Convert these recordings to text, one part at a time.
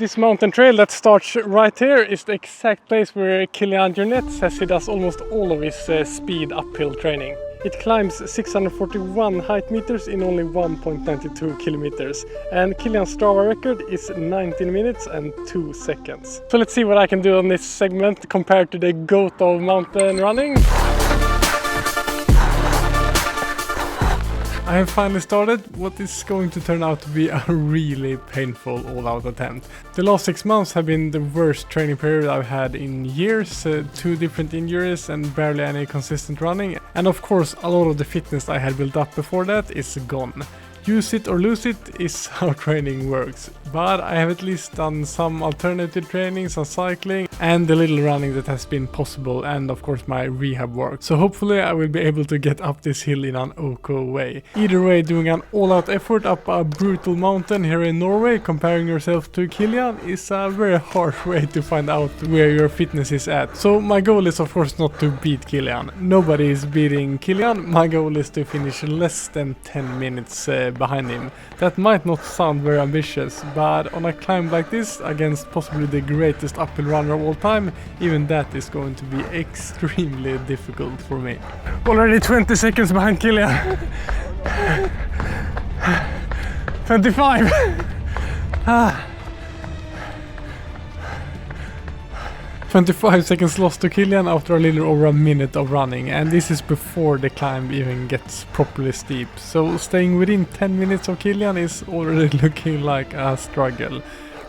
This mountain trail that starts right here is the exact place where Kilian Jornet says he does almost all of his speed uphill training. It climbs 641 height meters in only 1.92 kilometers, and Kilian's Strava record is 19 minutes and 2 seconds. So let's see what I can do on this segment compared to the goat of mountain running. I have finally started what is going to turn out to be a really painful all-out attempt. The last 6 months have been the worst training period I've had in years, 2 different injuries and barely any consistent running, and of course a lot of the fitness I had built up before that is gone. Use it or lose it is how training works, but I have at least done some alternative training, some cycling and the little running that has been possible, and of course my rehab work. So hopefully I will be able to get up this hill in an okay way. Either way, doing an all-out effort up a brutal mountain here in Norway, comparing yourself to Kilian, is a very harsh way to find out where your fitness is at. So my goal is of course not to beat Kilian. Nobody is beating Kilian. My goal is to finish less than 10 minutes behind him. That might not sound very ambitious, but on a climb like this against possibly the greatest uphill runner of all time, even that is going to be extremely difficult for me. Already 20 seconds behind Kilian. 25. 25 seconds lost to Kilian after a little over a minute of running, and this is before the climb even gets properly steep. So staying within 10 minutes of Kilian is already looking like a struggle.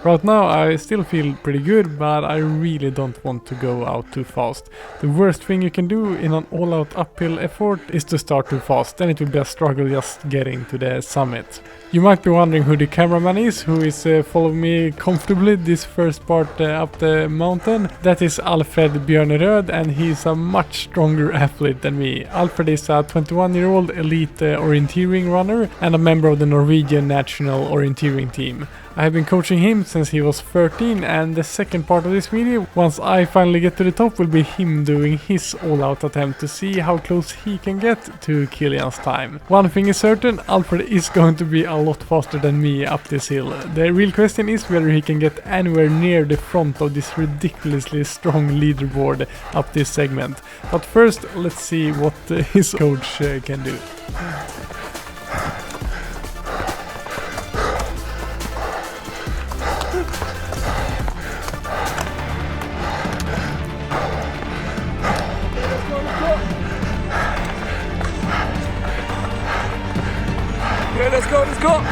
Right now I still feel pretty good, but I really don't want to go out too fast. The worst thing you can do in an all-out uphill effort is to start too fast, then it will be a struggle just getting to the summit. You might be wondering who the cameraman is, who is following me comfortably this first part up the mountain. That is Alfred Björneröd, and he's a much stronger athlete than me. Alfred is a 21-year-old elite orienteering runner and a member of the Norwegian national orienteering team. I have been coaching him since he was 13, and the second part of this video, once I finally get to the top, will be him doing his all-out attempt to see how close he can get to Kilian's time. One thing is certain, Alfred is going to be a lot faster than me up this hill. The real question is whether he can get anywhere near the front of this ridiculously strong leaderboard up this segment. But first, let's see what his coach can do. Okay, let's go, let's go!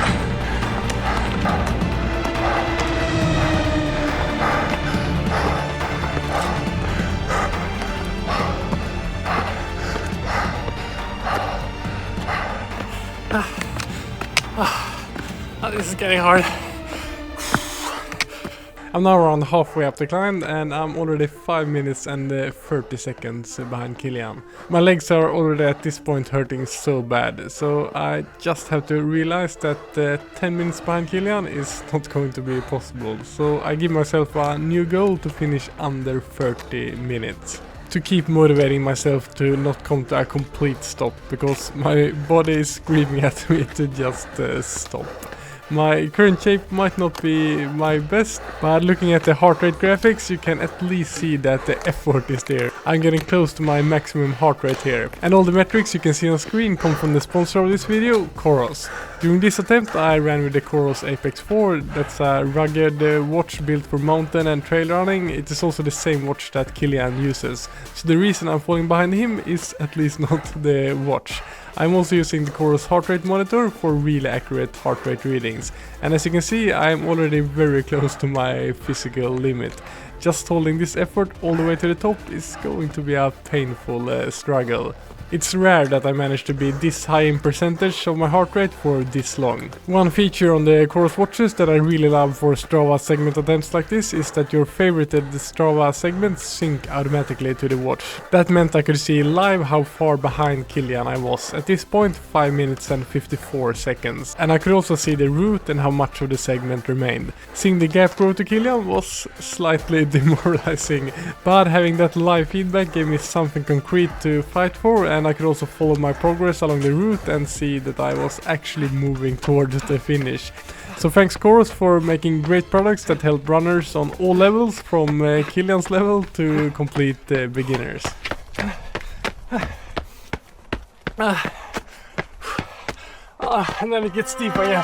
This is getting hard. I'm now around halfway up the climb, and I'm already 5 minutes and 30 seconds behind Kilian. My legs are already at this point hurting so bad, so I just have to realize that 10 minutes behind Kilian is not going to be possible. So I give myself a new goal to finish under 30 minutes. To keep motivating myself to not come to a complete stop, because my body is screaming at me to just stop. My current shape might not be my best, but looking at the heart rate graphics, you can at least see that the effort is there. I'm getting close to my maximum heart rate here. And all the metrics you can see on screen come from the sponsor of this video, Coros. During this attempt I ran with the Coros Apex 4, that's a rugged watch built for mountain and trail running. It is also the same watch that Kilian uses. So the reason I'm falling behind him is at least not the watch. I'm also using the Coros heart rate monitor for really accurate heart rate readings, and as you can see I'm already very close to my physical limit. Just holding this effort all the way to the top is going to be a painful struggle. It's rare that I manage to be this high in percentage of my heart rate for this long. One feature on the Coros watches that I really love for Strava segment attempts like this is that your favorited Strava segments sync automatically to the watch. That meant I could see live how far behind Kilian I was. At this point 5 minutes and 54 seconds. And I could also see the route and how much of the segment remained. Seeing the gap grow to Kilian was slightly demoralizing, but having that live feedback gave me something concrete to fight for, and I could also follow my progress along the route and see that I was actually moving towards the finish. So thanks Chorus for making great products that help runners on all levels, from Kilian's level to complete beginners. And then it gets deep again.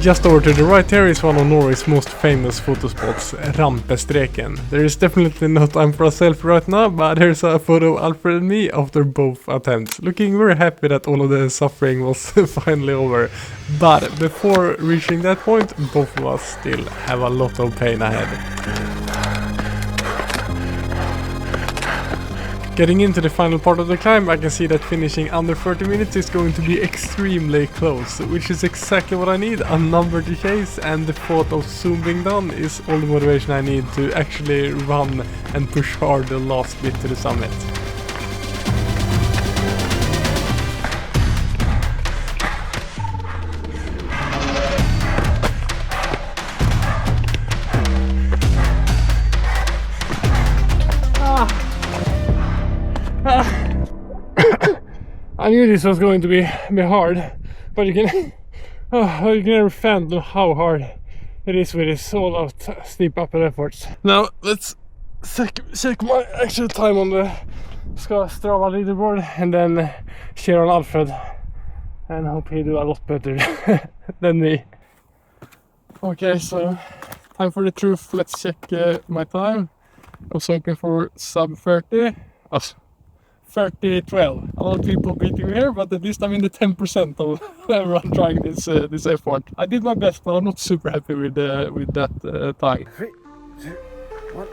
Just over to the right here is one of Norway's most famous photo spots, Rampestreken. There is definitely no time for a selfie right now, but here's a photo of Alfred and me after both attempts, looking very happy that all of the suffering was finally over. But before reaching that point, both of us still have a lot of pain ahead. Getting into the final part of the climb, I can see that finishing under 30 minutes is going to be extremely close, which is exactly what I need, a number to chase, and the thought of soon being done is all the motivation I need to actually run and push hard the last bit to the summit. I knew this was going to be hard, but you can never fathom how hard it is with this all out steep upper efforts. Now let's check my actual time on the Strava leaderboard and then share on Alfred and hope he do a lot better than me. Okay, so time for the truth. Let's check my time. I was hoping for sub 30. 30:12. A lot of people beating me here, but at least I'm in the 10% of everyone trying this effort. I did my best, but I'm not super happy with that time. 3, 2, 1.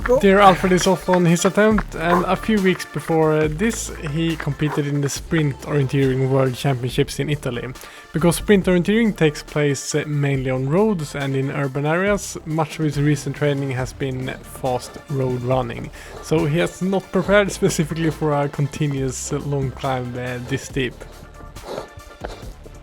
Go. Dear Alfred is off on his attempt, and a few weeks before this he competed in the Sprint Orienteering World Championships in Italy. Because sprint orienteering takes place mainly on roads and in urban areas, much of his recent training has been fast road running. So he has not prepared specifically for a continuous long climb this steep.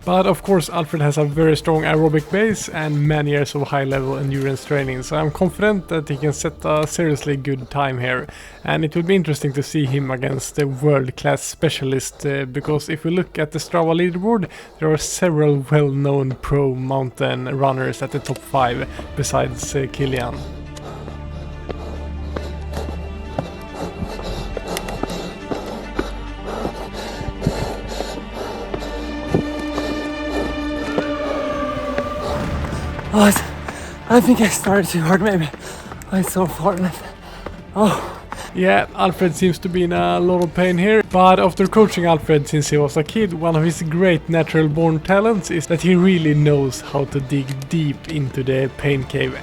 But of course Alfred has a very strong aerobic base and many years of high level endurance training, so I'm confident that he can set a seriously good time here. And it will be interesting to see him against the world-class specialist, because if we look at the Strava leaderboard, there are several well-known pro mountain runners at the top 5 besides Kilian. Oh, I think I started too hard, maybe. I'm so far left. Oh. Yeah, Alfred seems to be in a lot of pain here, but after coaching Alfred since he was a kid, one of his great natural born talents is that he really knows how to dig deep into the pain cave.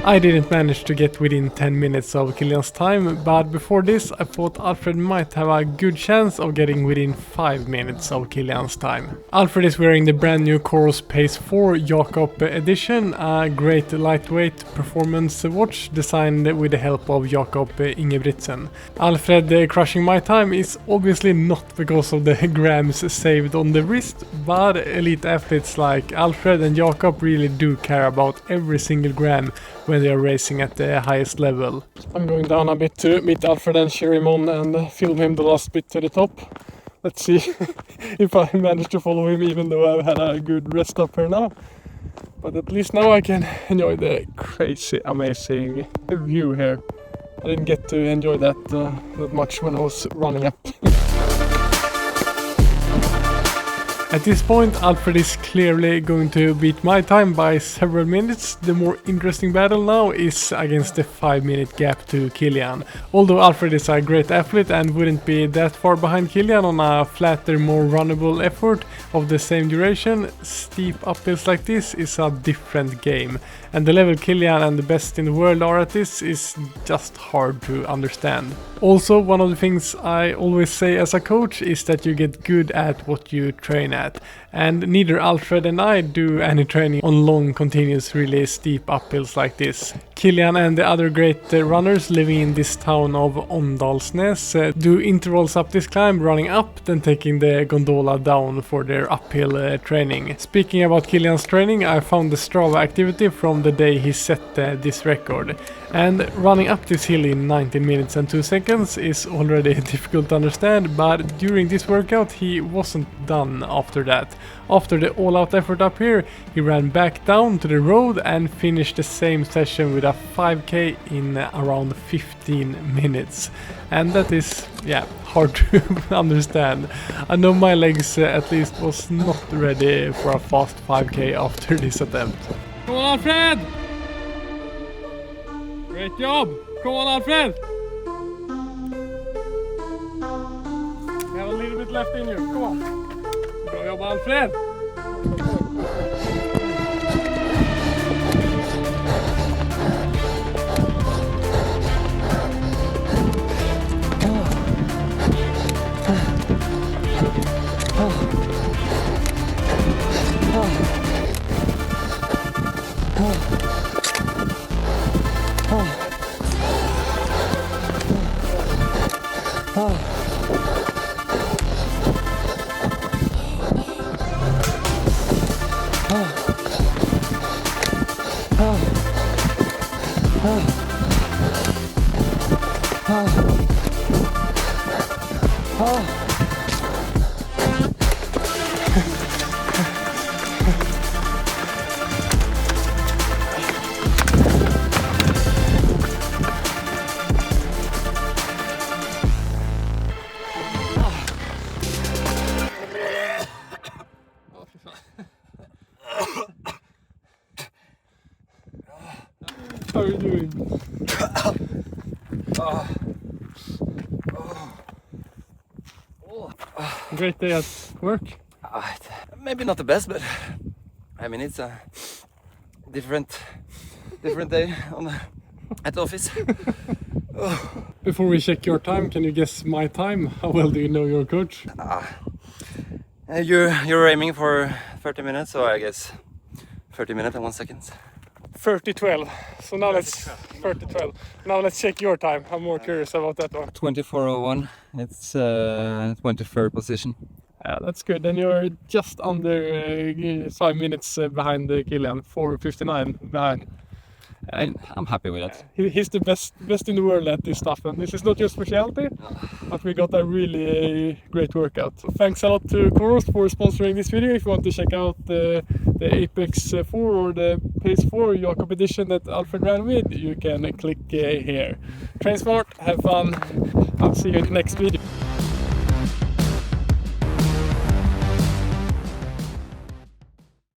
I didn't manage to get within 10 minutes of Kilian's time, but before this I thought Alfred might have a good chance of getting within 5 minutes of Kilian's time. Alfred is wearing the brand new Coros Pace 4 Jakob edition, a great lightweight performance watch designed with the help of Jakob Ingebrigtsen. Alfred crushing my time is obviously not because of the grams saved on the wrist, but elite athletes like Alfred and Jakob really do care about every single gram when they are racing at the highest level. I'm going down a bit to meet Alfred and cheer him on and film him the last bit to the top. Let's see if I manage to follow him, even though I've had a good rest up here now. But at least now I can enjoy the crazy, amazing view here. I didn't get to enjoy that much when I was running up. At this point, Alfred is clearly going to beat my time by several minutes. The more interesting battle now is against the 5-minute gap to Kilian. Although Alfred is a great athlete and wouldn't be that far behind Kilian on a flatter, more runnable effort of the same duration, steep uphills like this is a different game. And the level Kilian and the best in the world are at this is just hard to understand. Also, one of the things I always say as a coach is that you get good at what you train at. that. And neither Alfred and I do any training on long, continuous, really steep uphills like this. Kilian and the other great runners living in this town of Åndalsnes do intervals up this climb, running up, then taking the gondola down for their uphill training. Speaking about Kilian's training, I found the Strava activity from the day he set this record. And running up this hill in 19 minutes and 2 seconds is already difficult to understand, but during this workout he wasn't done after that. After the all-out effort up here, he ran back down to the road and finished the same session with a 5k in around 15 minutes. And that is, yeah, hard to understand. I know my legs at least was not ready for a fast 5k after this attempt. Come on, Alfred! Great job! Come on, Alfred! You have a little bit left in you, come on. Bra jobb, Alfred! How are you doing? Great day at work? Maybe not the best, but I mean it's a different day at the office. Before we check your time, can you guess my time? How well do you know your coach? You're aiming for 30 minutes, so I guess 30 minutes and 1 second. 30:12. So now let's 30:12. Now let's check your time. I'm more curious about that one. 24:01. It's 23rd position. Yeah, that's good. Then you're just under 5 minutes behind Kilian, 4:59 behind. I'm happy with that. He's the best in the world at this stuff, and this is not your specialty, but we got a really great workout. Thanks a lot to Coros for sponsoring this video. If you want to check out the Apex 4 or the Pace 4, your competition that Alfred ran with, you can click here. Train smart, have fun. I'll see you in the next video.